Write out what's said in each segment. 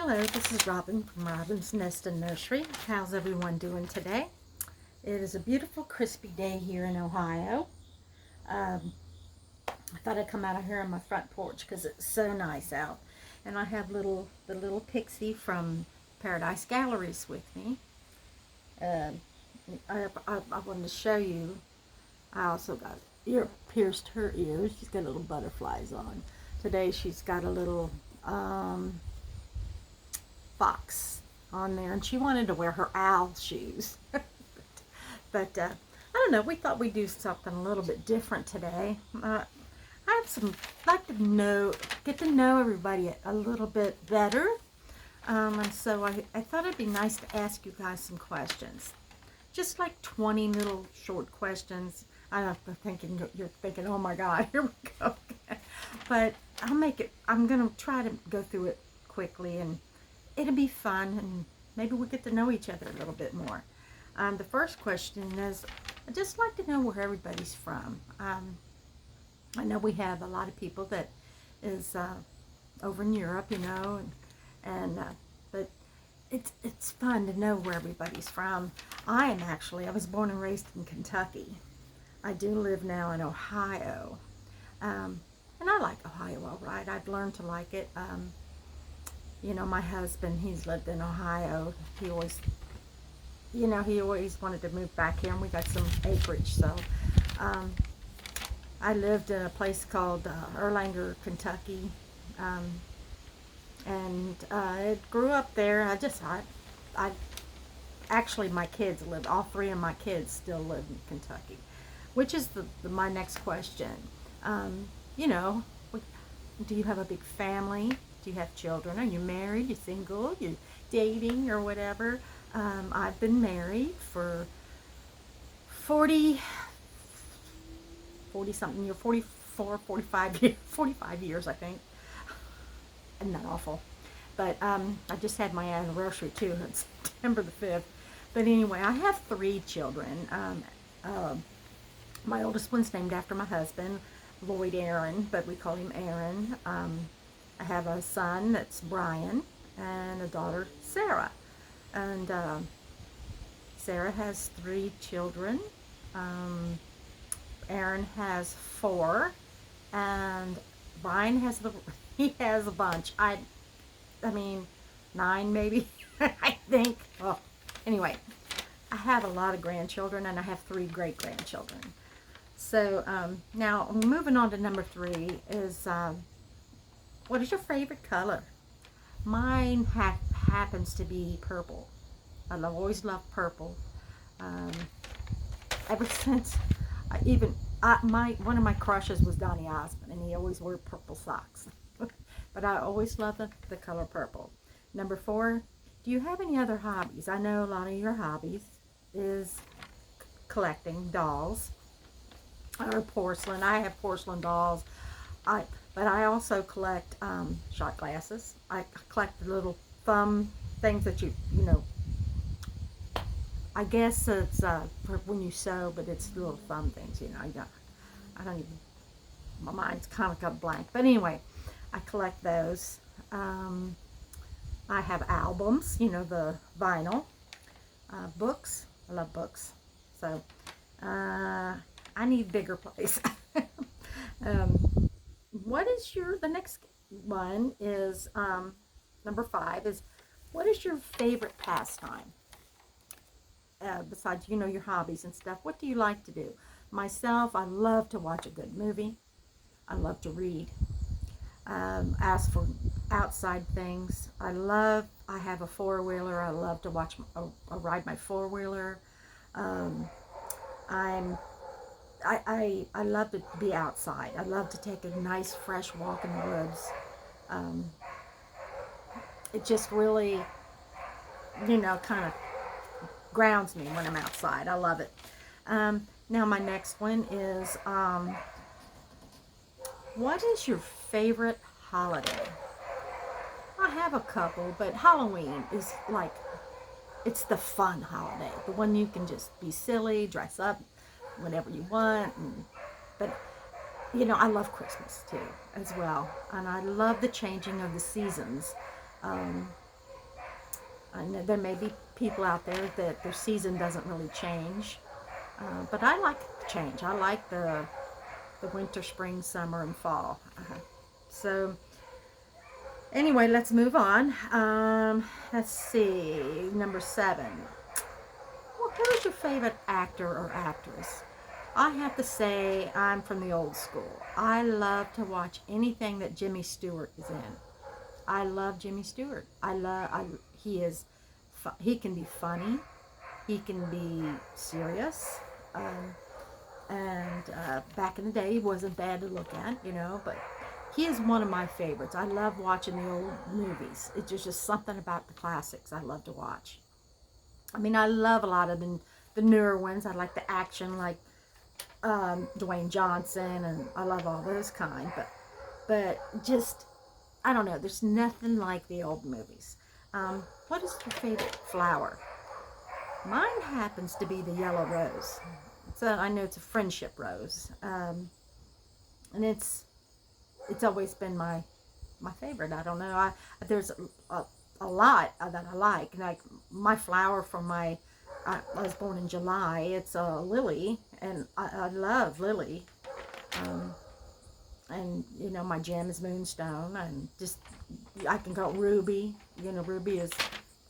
Hello, this is Robin from Robin's Nest and Nursery. How's everyone doing today? It is a beautiful, crispy day here in Ohio. I thought I'd come out of here on my front porch because it's so nice out. And I have the little Pixie from Paradise Galleries with me. I wanted to show you. I also got pierced her ears. She's got little butterflies on. Today she's got a little fox on there, and she wanted to wear her owl shoes. but I don't know, we thought we'd do something a little bit different today. I have like to get to know everybody a little bit better, and so I thought it'd be nice to ask you guys some questions, just like 20 little short questions. I'm thinking, you're thinking, oh my God, here we go. But I'm gonna try to go through it quickly, and it'll be fun, and maybe we'll get to know each other a little bit more. The first question is, I'd just like to know where everybody's from. I know we have a lot of people that is over in Europe, but it's fun to know where everybody's from. I was born and raised in Kentucky. I do live now in Ohio, and I like Ohio all right. I've learned to like it. My husband, he's lived in Ohio. He always wanted to move back here, and we got some acreage. So I lived in a place called Erlanger, Kentucky, and I grew up there. I actually, my kids lived, all three of my kids still live in Kentucky, which is my next question. Do you have a big family? Do you have children? Are you married? You single? You dating or whatever? I've been married for 40 something years, 44, 45 years, I think. Isn't that awful? But I just had my anniversary too, on September the 5th. But anyway, I have 3 children. My oldest one's named after my husband, Lloyd Aaron, but we call him Aaron. I have a son that's Brian, and a daughter, Sarah. And Sarah has 3 children. Aaron has 4, and Brian has he has a bunch. I mean, 9 maybe, I think. Well, anyway, I have a lot of grandchildren, and I have 3 great-grandchildren. So now moving on to number 3 is, what is your favorite color? Mine happens to be purple. I've always loved purple. Ever since, one of my crushes was Donny Osmond, and he always wore purple socks. But I always loved the color purple. Number 4, do you have any other hobbies? I know a lot of your hobbies is collecting dolls or porcelain. I have porcelain dolls. But I also collect shot glasses. I collect the little thumb things that I guess it's for when you sew, but it's little thumb things, I don't even, my mind's kind of got blank. But anyway, I collect those. I have albums, the vinyl. Books. I love books. So, I need a bigger place. What is the next one is, number 5 is, what is your favorite pastime? Besides, your hobbies and stuff, what do you like to do? Myself, I love to watch a good movie. I love to read. As for outside things, I have a 4-wheeler. I love to ride my 4-wheeler. I love to be outside. I love to take a nice fresh walk in the woods. It just really, kind of grounds me when I'm outside. I love it. Now my next one is, what is your favorite holiday? I have a couple, but Halloween is like, it's the fun holiday. The one you can just be silly, dress up whenever you want. But I love Christmas too as well, and I love the changing of the seasons. I know there may be people out there that their season doesn't really change, but I like the change. I like the winter, spring, summer, and fall. So anyway, let's move on. Let's see, number 7. Well, who's your favorite actor or actress? I have to say I'm from the old school. I love to watch anything that Jimmy Stewart is in. I love Jimmy Stewart. He can be funny. He can be serious. And back in the day, he wasn't bad to look at, but he is one of my favorites. I love watching the old movies. It's just something about the classics I love to watch. I mean, I love a lot of the newer ones. I like the action, like Dwayne Johnson, and I love all those kind. But just, I don't know. There's nothing like the old movies. What is your favorite flower? Mine happens to be the yellow rose. I know it's a friendship rose, and it's always been my favorite. I don't know. There's a lot that I like. Like my flower from I was born in July. It's a lily, and I love lily. And my gem is moonstone, and just I can call it ruby. Ruby is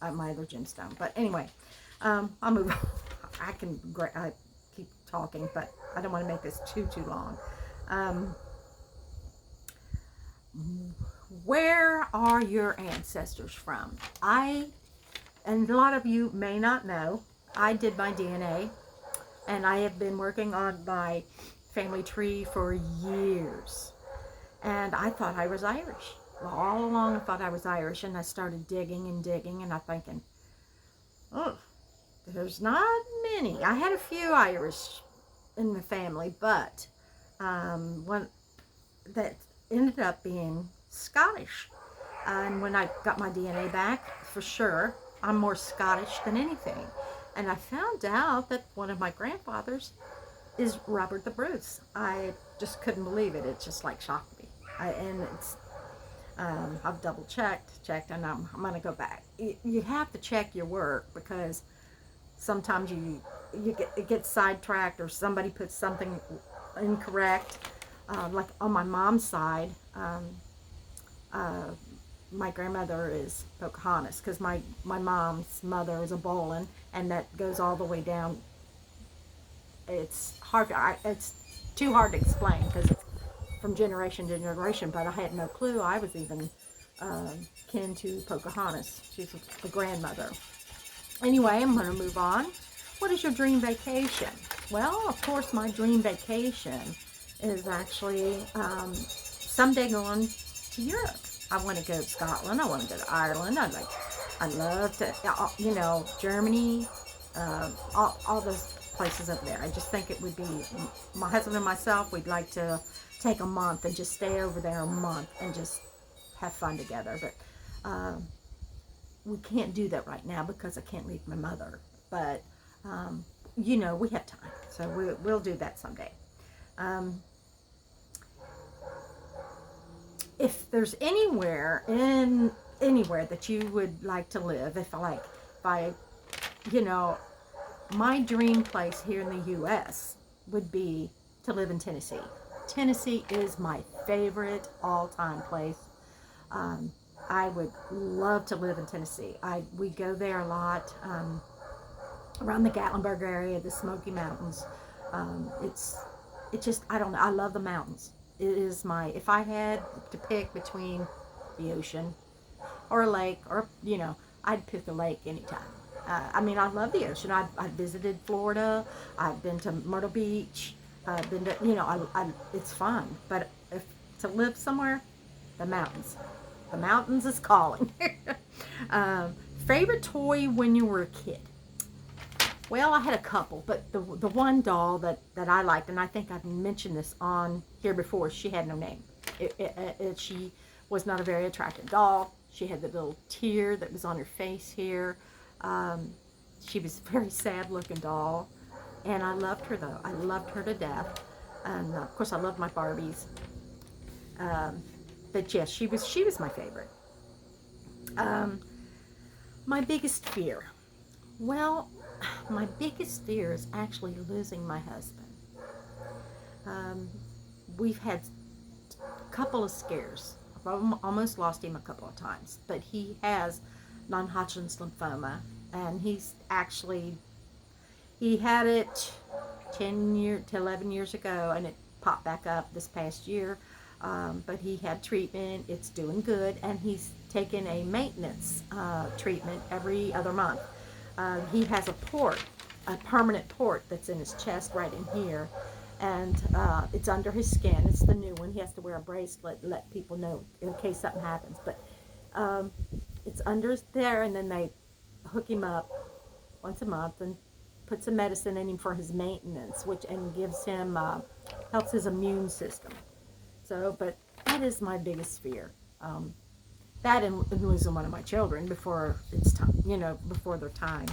my other gemstone. But anyway, I'll move on. I keep talking, but I don't want to make this too long. Where are your ancestors from? And a lot of you may not know, I did my DNA, and I have been working on my family tree for years. And I thought I was Irish. Well, all along I thought I was Irish, and I started digging, and I'm thinking, oh, there's not many. I had a few Irish in the family, but one that ended up being Scottish. And when I got my DNA back, for sure, I'm more Scottish than anything. And I found out that one of my grandfathers is Robert the Bruce. I just couldn't believe it. It just like shocked me. I've double checked, and I'm going to go back. You have to check your work, because sometimes it gets sidetracked, or somebody puts something incorrect. Like on my mom's side, my grandmother is Pocahontas, because my mom's mother is a Boleyn, and that goes all the way down. It's too hard to explain, because it's from generation to generation, but I had no clue I was even kin to Pocahontas. She's the grandmother. Anyway, I'm going to move on. What is your dream vacation? Well, of course, my dream vacation is actually someday going to Europe. I want to go to Scotland. I want to go to Ireland. I'd love to, Germany, all those places up there. I just think it would be, my husband and myself, we'd like to take a month and just stay over there a month and just have fun together. But we can't do that right now because I can't leave my mother. But, we have time. So we'll do that someday. If there's anywhere that you would like to live, my dream place here in the U.S. would be to live in Tennessee. Tennessee is my favorite all-time place. I would love to live in Tennessee. We go there a lot, around the Gatlinburg area, the Smoky Mountains. It's just, I don't know, I love the mountains. It is if I had to pick between the ocean or a lake, or, I'd pick a lake anytime. I love the ocean. I've visited Florida. I've been to Myrtle Beach. I've been to, it's fun. But if to live somewhere, the mountains. The mountains is calling. Favorite toy when you were a kid? Well, I had a couple, but the one doll that I liked, and I think I've mentioned this on here before, she had no name. She was not a very attractive doll. She had the little tear that was on her face here. She was a very sad-looking doll, and I loved her, though. I loved her to death, and of course, I loved my Barbies. But yes, she was my favorite. My biggest fear. Well, my biggest fear is actually losing my husband. Um, we've had a couple of scares. I've almost lost him a couple of times, but he has non-Hodgkin's lymphoma, and he had it 10 to 11 years ago, and it popped back up this past year. But he had treatment. It's doing good, and he's taken a maintenance treatment every other month. He has a permanent port that's in his chest right in here, and it's under his skin. It's the new one. He has to wear a bracelet to let people know in case something happens. But it's under there, and then they hook him up once a month and put some medicine in him for his maintenance, and gives him helps his immune system. So, but that is my biggest fear. That and losing one of my children before it's time, before their time.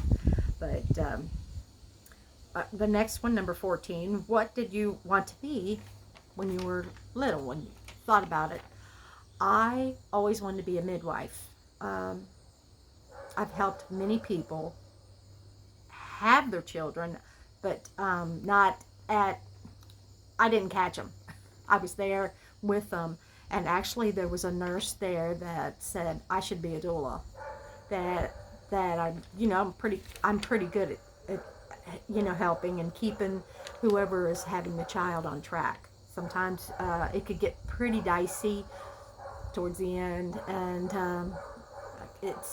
But the next one, number 14, what did you want to be when you were little, when you thought about it? I always wanted to be a midwife. I've helped many people have their children, but I didn't catch them. I was there with them, and actually there was a nurse there that said I should be a doula. That I'm pretty good at helping and keeping whoever is having the child on track. Sometimes it could get pretty dicey towards the end, and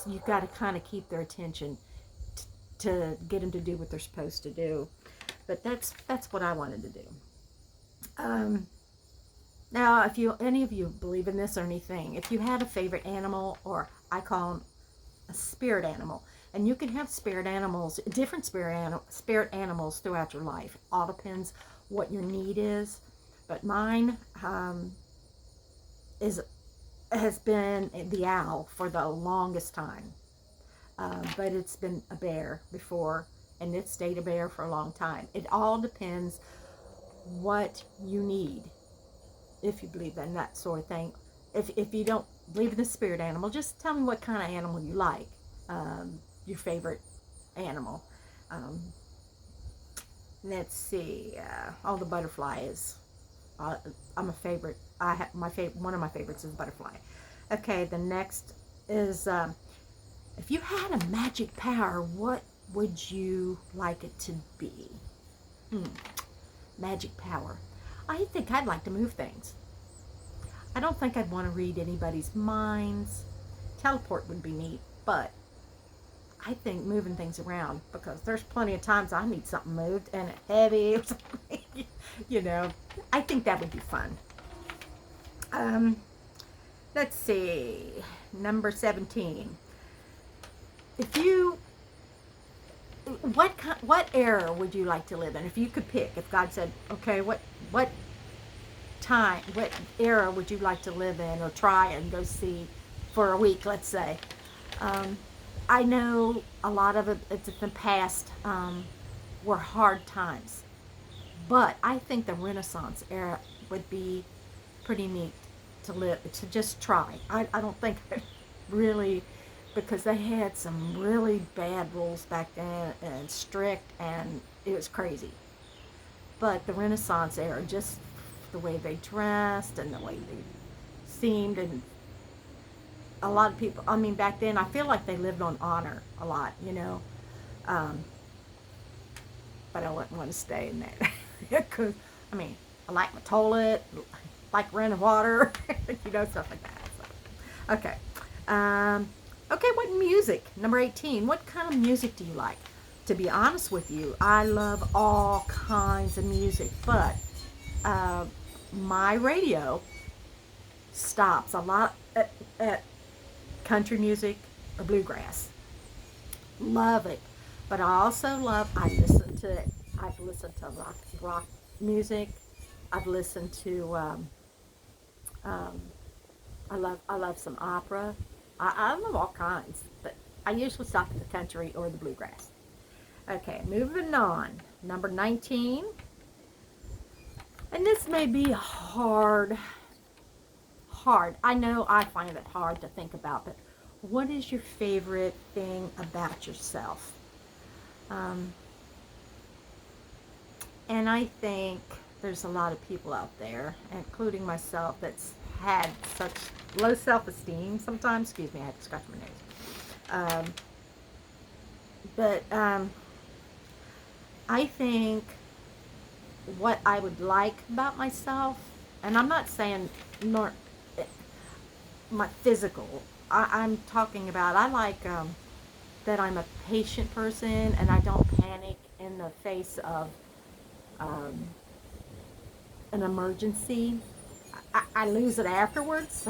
you've got to kind of keep their attention to get them to do what they're supposed to do. But that's what I wanted to do. Now, if any of you believe in this or anything, if you had a favorite animal, or I call them a spirit animal, and you can have different spirit animals throughout your life. All depends what your need is. But mine has been the owl for the longest time. But it's been a bear before, and it stayed a bear for a long time. It all depends what you need, if you believe in that sort of thing. If you don't believe in the spirit animal, just tell me what kind of animal you like, your favorite animal. Let's see, the butterflies. I'm a favorite. One of my favorites is butterfly. Okay, the next is, if you had a magic power, what would you like it to be? Magic power. I think I'd like to move things. I don't think I'd want to read anybody's minds. Teleport would be neat, but I think moving things around, because there's plenty of times I need something moved and it's heavy or something, I think that would be fun. Let's see, number 17. What era would you like to live in? If you could pick, if God said, okay, what era would you like to live in, or try and go see for a week, let's say? I know a lot of it's in the past were hard times, but I think the Renaissance era would be pretty neat to just try. I don't think really, because they had some really bad rules back then, and strict, and it was crazy. But the Renaissance era, just the way they dressed and the way they seemed, and a lot of people, back then, I feel like they lived on honor a lot, but I wouldn't want to stay in that, because, I like my toilet, like running water, stuff like that. So, okay. Okay, what music? Number 18. What kind of music do you like? To be honest with you, I love all kinds of music, but my radio stops a lot at country music or bluegrass. Love it. But I've listened to rock music. I've listened to I love some opera. I love all kinds, but I usually stop at the country or the bluegrass. Okay, moving on. Number 19. And this may be hard. I know I find it hard to think about, but what is your favorite thing about yourself? Um, and I think there's a lot of people out there, including myself, that's had such low self-esteem sometimes. Excuse me, I had to scratch my nose. But I think what I would like about myself, and I'm not saying nor my physical. I'm talking about I like that I'm a patient person and I don't panic in the face of um, an emergency. I lose it afterwards,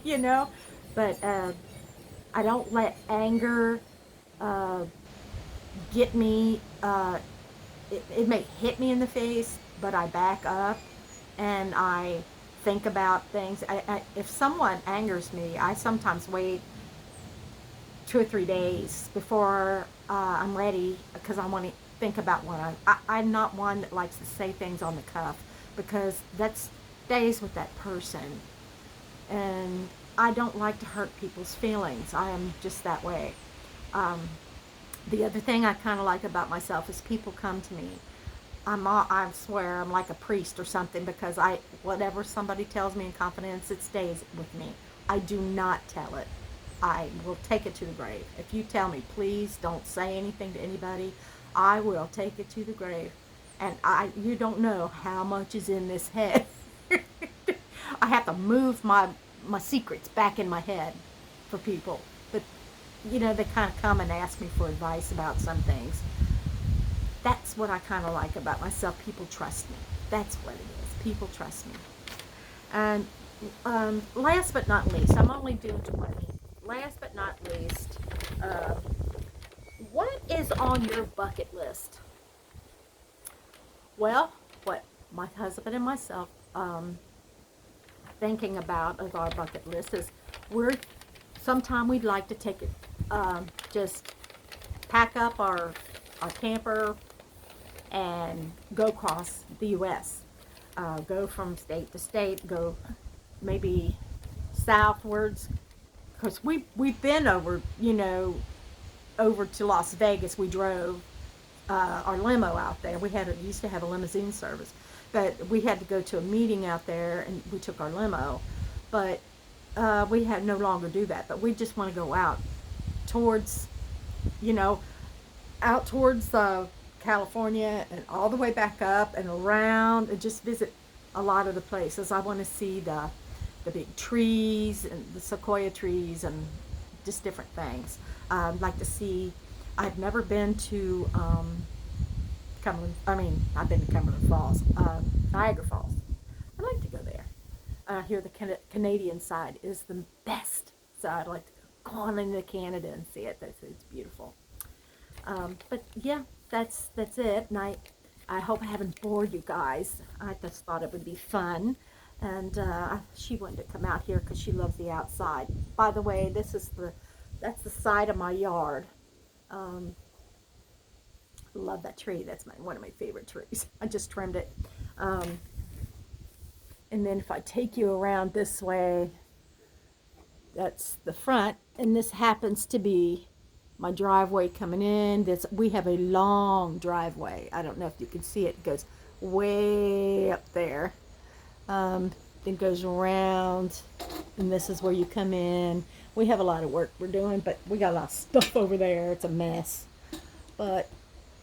you know, but I don't let anger uh, get me. It may hit me in the face, but I back up and I think about things. If someone angers me, I sometimes wait 2 or 3 days before I'm ready because I want to think about I'm not one that likes to say things on the cuff because that stays with that person. And I don't like to hurt people's feelings. I am just that way. Um, the other thing I kind of like about myself is people come to me. I swear I'm like a priest or something because whatever somebody tells me in confidence, it stays with me. I do not tell it. I will take it to the grave. If you tell me, please don't say anything to anybody, I will take it to the grave. And you don't know how much is in this head. I have to move my secrets back in my head for people. But, they kind of come and ask me for advice about some things. That's what I kind of like about myself. People trust me. That's what it is. People trust me. And last but not least, I'm only doing 20. Last but not least, uh, what is on your bucket list? Well, what my husband and myself thinking about of our bucket list is sometime we'd like to take it, just pack up our camper and go across the U.S. Go from state to state, go maybe southwards, because we've been over, over to Las Vegas. We drove our limo out there. We used to have a limousine service, but we had to go to a meeting out there, and we took our limo. But we had no longer do that. But we just want to go out towards, you know, out towards California and all the way back up and around and just visit a lot of the places. I want to see the big trees and the sequoia trees and just different things. I'd like to see. I've never been to Cumberland. I've been to Cumberland Falls, Niagara Falls. I'd like to go there. I hear the Canadian side is the best, so I'd like to go on into Canada and see it. It's beautiful. But yeah, that's it. And I hope I haven't bored you guys. I just thought it would be fun. And she wanted to come out here because she loves the outside. By the way, that's the side of my yard. Love that tree. That's one of my favorite trees. I just trimmed it. And then if I take you around this way, that's the front. And this happens to be my driveway coming in. We have a long driveway. I don't know if you can see it. It goes way up there. It goes around, and this is where you come in. We have a lot of work we're doing, but we got a lot of stuff over there. It's a mess. But,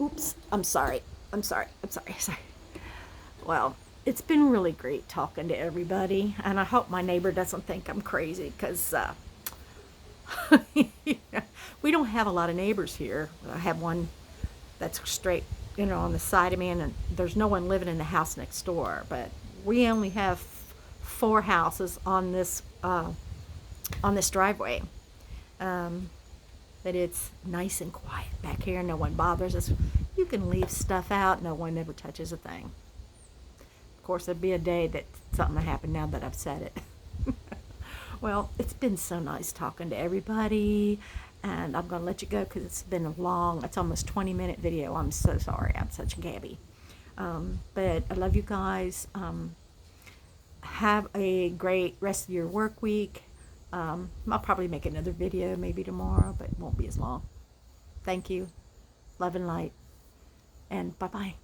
oops, I'm sorry. Sorry. Well, it's been really great talking to everybody, and I hope my neighbor doesn't think I'm crazy, because we don't have a lot of neighbors here. I have one that's straight, on the side of me, and there's no one living in the house next door. But we only have 4 houses on this driveway. But it's nice and quiet back here. No one bothers us. You can leave stuff out. No one ever touches a thing. Of course, there'd be a day that something will happen now that I've said it. Well, it's been so nice talking to everybody, and I'm going to let you go because it's almost 20-minute video. I'm so sorry. I'm such a gabby. But I love you guys. Have a great rest of your work week. I'll probably make another video maybe tomorrow, but it won't be as long. Thank you. Love and light. And bye-bye.